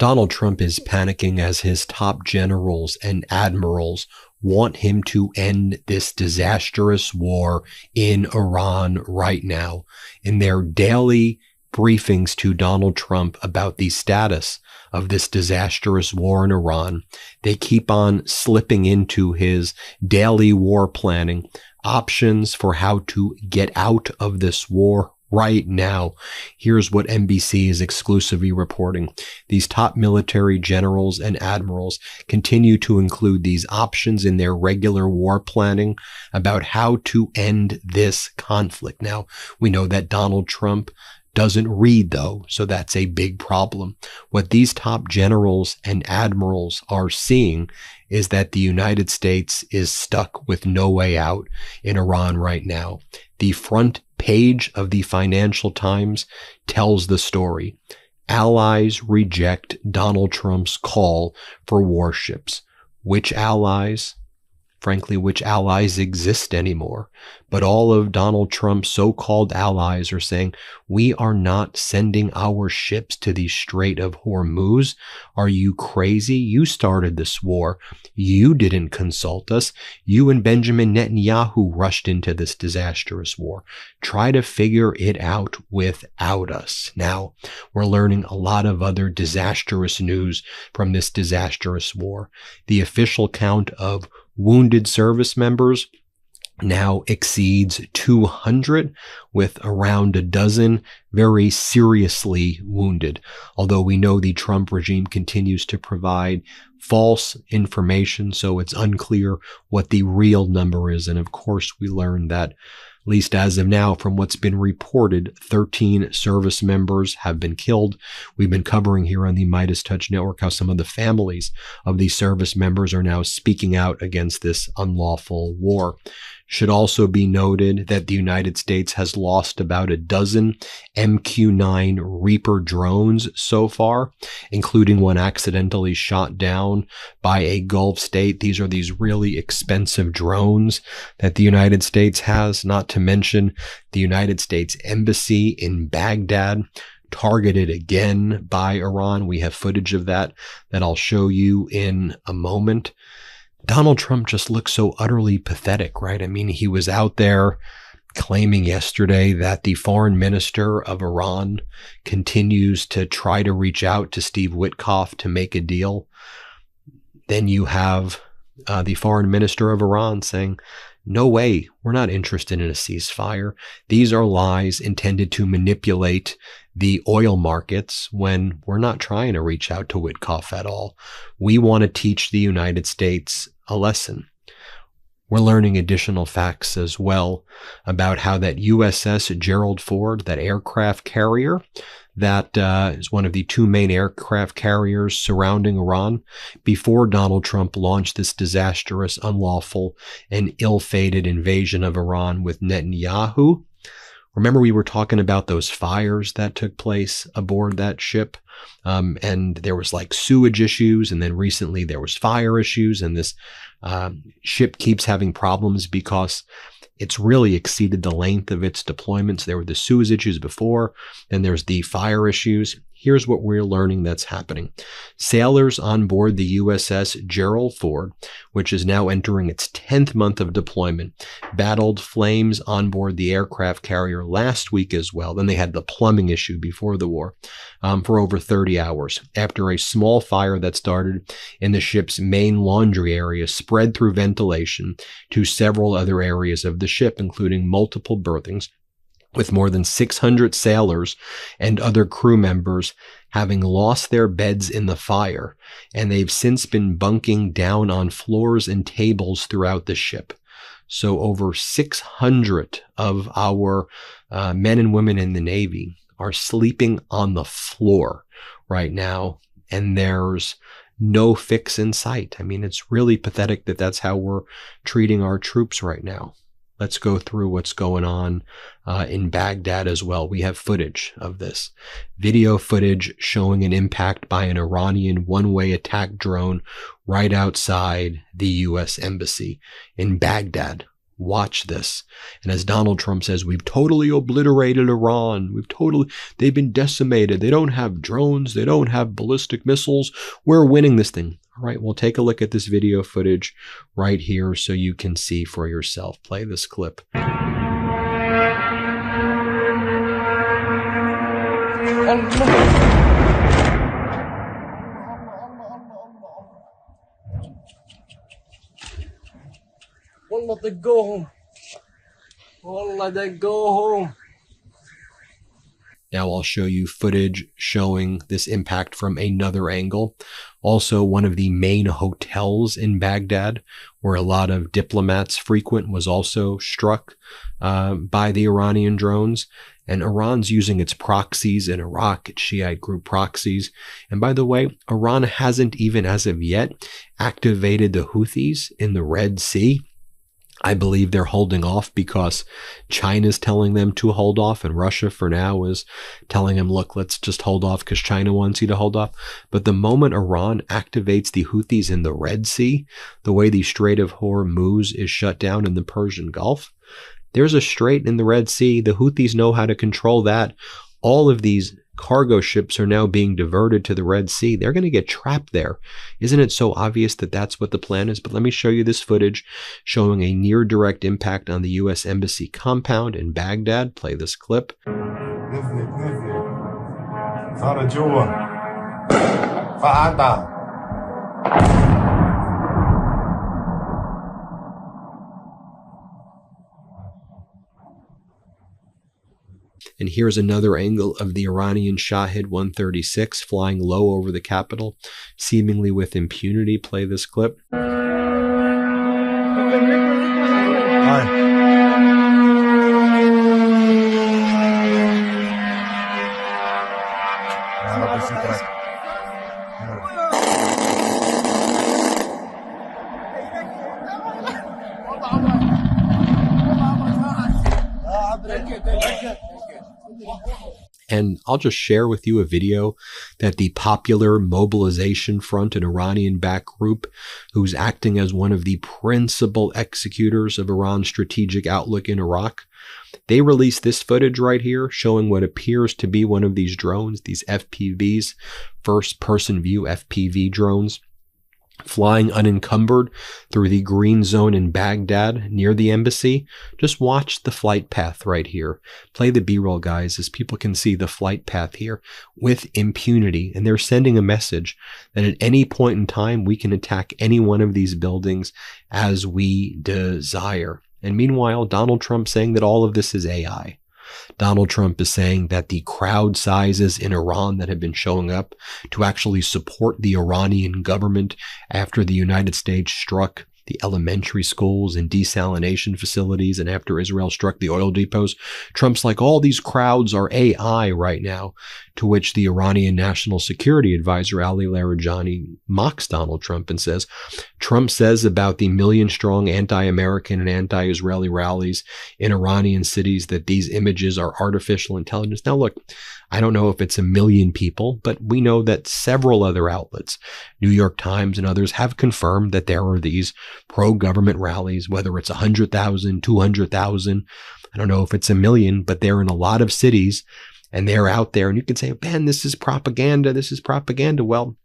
Donald Trump is panicking as his top generals and admirals want him to end this disastrous war in Iran right now. In their daily briefings to Donald Trump about the status of this disastrous war in Iran, they keep on slipping into his daily war planning options for how to get out of this war right now. Here's what NBC is exclusively reporting. These top military generals and admirals continue to include these options in their regular war planning about how to end this conflict. Now, we know that Donald Trump doesn't read, though, so that's a big problem. What these top generals and admirals are seeing is that the United States is stuck with no way out in Iran right now. The front page of the Financial Times tells the story. Allies reject Donald Trump's call for warships. Which allies? Frankly, which allies exist anymore? But all of Donald Trump's so-called allies are saying, we are not sending our ships to the Strait of Hormuz. Are you crazy? You started this war. You didn't consult us. You and Benjamin Netanyahu rushed into this disastrous war. Try to figure it out without us. Now, we're learning a lot of other disastrous news from this disastrous war. The official count of wounded service members now exceeds 200, with around a dozen very seriously wounded. Although we know the Trump regime continues to provide false information, so it's unclear what the real number is. And of course, we learned that, at least as of now, from what's been reported, 13 service members have been killed. We've been covering here on the Midas Touch Network how some of the families of these service members are now speaking out against this unlawful war. Should also be noted that the United States has lost about a dozen MQ-9 Reaper drones so far, including one accidentally shot down by a Gulf state. These are these really expensive drones that the United States has, not to mention the United States Embassy in Baghdad targeted again by Iran. We have footage of that I'll show you in a moment. Donald Trump just looks so utterly pathetic, right? I mean, he was out there claiming yesterday that the foreign minister of Iran continues to try to reach out to Steve Witkoff to make a deal. Then you have the foreign minister of Iran saying, no way, we're not interested in a ceasefire. These are lies intended to manipulate the oil markets when we're not trying to reach out to Witkoff at all. We want to teach the United States a lesson. We're learning additional facts as well about how that USS Gerald Ford, that aircraft carrier, that is one of the two main aircraft carriers surrounding Iran, before Donald Trump launched this disastrous, unlawful, and ill-fated invasion of Iran with Netanyahu. Remember, we were talking about those fires that took place aboard that ship, and there was like sewage issues, and then recently there was fire issues, and this ship keeps having problems because it's really exceeded the length of its deployments. There were the sewage issues before, then there's the fire issues. Here's what we're learning that's happening. Sailors on board the USS Gerald Ford, which is now entering its 10th month of deployment, battled flames on board the aircraft carrier last week as well. Then they had the plumbing issue before the war for over 30 hours after a small fire that started in the ship's main laundry area spread through ventilation to several other areas of the ship, including multiple berthings, with more than 600 sailors and other crew members having lost their beds in the fire, and they've since been bunking down on floors and tables throughout the ship. So over 600 of our men and women in the Navy are sleeping on the floor right now, and there's no fix in sight. I mean, it's really pathetic that that's how we're treating our troops right now. Let's go through what's going on in Baghdad as well. We have footage of this. Video footage showing an impact by an Iranian one-way attack drone right outside the U.S. Embassy in Baghdad. Watch this. And as Donald Trump says, we've totally obliterated Iran. They've been decimated. They don't have drones. They don't have ballistic missiles. We're winning this thing. All right, well, take a look at this video footage right here so you can see for yourself. Play this clip. Wallah, they go home. Wallah, they go home. Now I'll show you footage showing this impact from another angle. Also, one of the main hotels in Baghdad, where a lot of diplomats frequent, was also struck by the Iranian drones. And Iran's using its proxies in Iraq, its Shiite group proxies. And by the way, Iran hasn't even as of yet activated the Houthis in the Red Sea. I believe they're holding off because China's telling them to hold off, and Russia for now is telling them, look, let's just hold off because China wants you to hold off. But the moment Iran activates the Houthis in the Red Sea, the way the Strait of Hormuz is shut down in the Persian Gulf, there's a strait in the Red Sea. The Houthis know how to control that. All of these cargo ships are now being diverted to the Red Sea. They're going to get trapped there. Isn't it so obvious that that's what the plan is? But let me show you this footage showing a near direct impact on the U.S. Embassy compound in Baghdad. Play this clip. And here's another angle of the Iranian Shahed 136 flying low over the capital, seemingly with impunity. Play this clip. And I'll just share with you a video that the Popular Mobilization Front, an Iranian-backed group who's acting as one of the principal executors of Iran's strategic outlook in Iraq, they released this footage right here showing what appears to be one of these drones, these FPVs, first-person view FPV drones, flying unencumbered through the green zone in Baghdad near the embassy. Just watch the flight path right here. Play the B-roll, guys, as people can see the flight path here with impunity. And they're sending a message that at any point in time, we can attack any one of these buildings as we desire. And meanwhile, Donald Trump saying that all of this is AI. Donald Trump is saying that the crowd sizes in Iran that have been showing up to actually support the Iranian government after the United States struck the elementary schools and desalination facilities, and after Israel struck the oil depots, Trump's like, all these crowds are AI right now, to which the Iranian National Security Advisor Ali Larijani mocks Donald Trump and says, Trump says about the million-strong anti-American and anti-Israeli rallies in Iranian cities that these images are artificial intelligence. Now look, I don't know if it's 1 million people, but we know that several other outlets, New York Times and others, have confirmed that there are these pro-government rallies, whether it's 100,000, 200,000. I don't know if it's 1 million, but they're in a lot of cities and they're out there. And you can say, man, this is propaganda. This is propaganda. Well,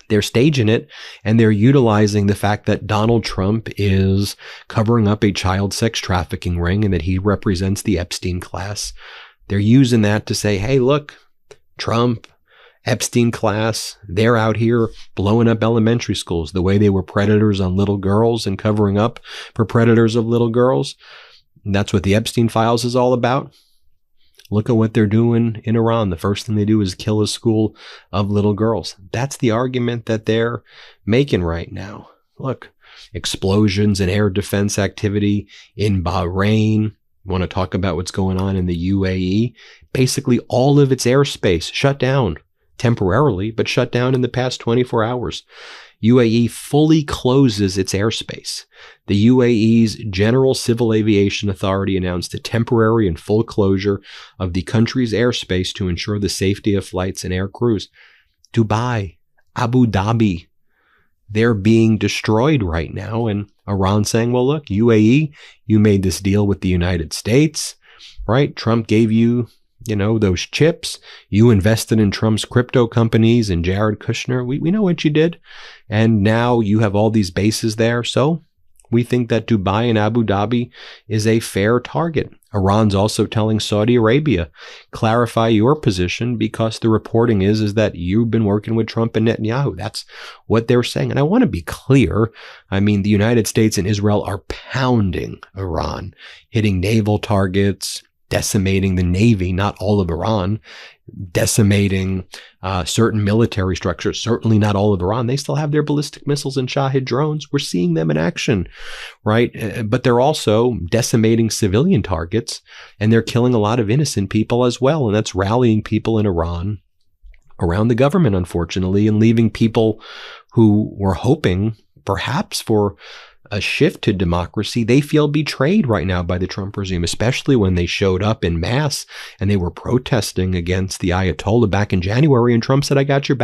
they're staging it, and they're utilizing the fact that Donald Trump is covering up a child sex trafficking ring and that he represents the Epstein class. They're using that to say, hey, look, Trump, Epstein class, they're out here blowing up elementary schools the way they were predators on little girls and covering up for predators of little girls. And that's what the Epstein files is all about. Look at what they're doing in Iran. The first thing they do is kill a school of little girls. That's the argument that they're making right now. Look, explosions and air defense activity in Bahrain. Want to talk about what's going on in the UAE? Basically, all of its airspace shut down temporarily, but shut down in the past 24 hours. UAE fully closes its airspace. The UAE's General Civil Aviation Authority announced a temporary and full closure of the country's airspace to ensure the safety of flights and air crews. Dubai, Abu Dhabi, they're being destroyed right now. And Iran saying, well, look, UAE, you made this deal with the United States, right? Trump gave you, those chips. You invested in Trump's crypto companies and Jared Kushner. We know what you did. And now you have all these bases there. So we think that Dubai and Abu Dhabi is a fair target. Iran's also telling Saudi Arabia, clarify your position, because the reporting is that you've been working with Trump and Netanyahu. That's what they're saying. And I want to be clear. I mean, the United States and Israel are pounding Iran, hitting naval targets, decimating the Navy, not all of Iran, decimating certain military structures, certainly not all of Iran. They still have their ballistic missiles and Shahed drones. We're seeing them in action, right? But they're also decimating civilian targets, and they're killing a lot of innocent people as well. And that's rallying people in Iran around the government, unfortunately, and leaving people who were hoping perhaps for a shift to democracy. They feel betrayed right now by the Trump regime, especially when they showed up in mass and they were protesting against the Ayatollah back in January, and Trump said, I got your back.